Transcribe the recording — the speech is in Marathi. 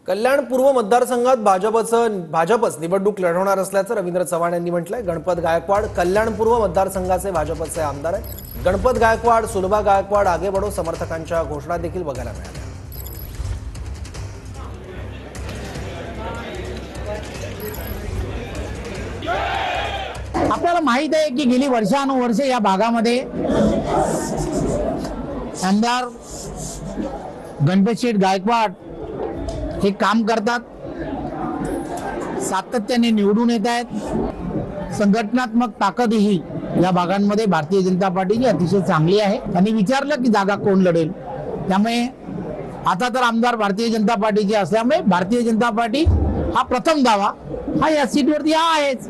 कल्याण पूर्व मतदारसंघात भाजपच निवडणूक लढवणार असल्याचं रवींद्र चव्हाण यांनी म्हटलंय। गणपत गायकवाड कल्याण पूर्व मतदारसंघाचे भाजपचे आमदार आहेत। गणपत गायकवाड, सुलभा गायकवाड, आगे बढो समर्थकांच्या घोषणा देखील बघायला मिळाल्या। आपल्याला माहित आहे की गेली वर्षानुवर्षे या भागामध्ये आमदार गणपत शेठ गायकवाड हे काम करतात, सातत्याने निवडून येत आहेत। संघटनात्मक ताकदही या भागांमध्ये भारतीय जनता पार्टीची अतिशय चांगली आहे। त्यांनी विचारलं की जागा कोण लढेल, त्यामुळे आता तर आमदार भारतीय जनता पार्टीचे असल्यामुळे भारतीय जनता पार्टी हा प्रथम दावा हा या सीटवरती आहेच।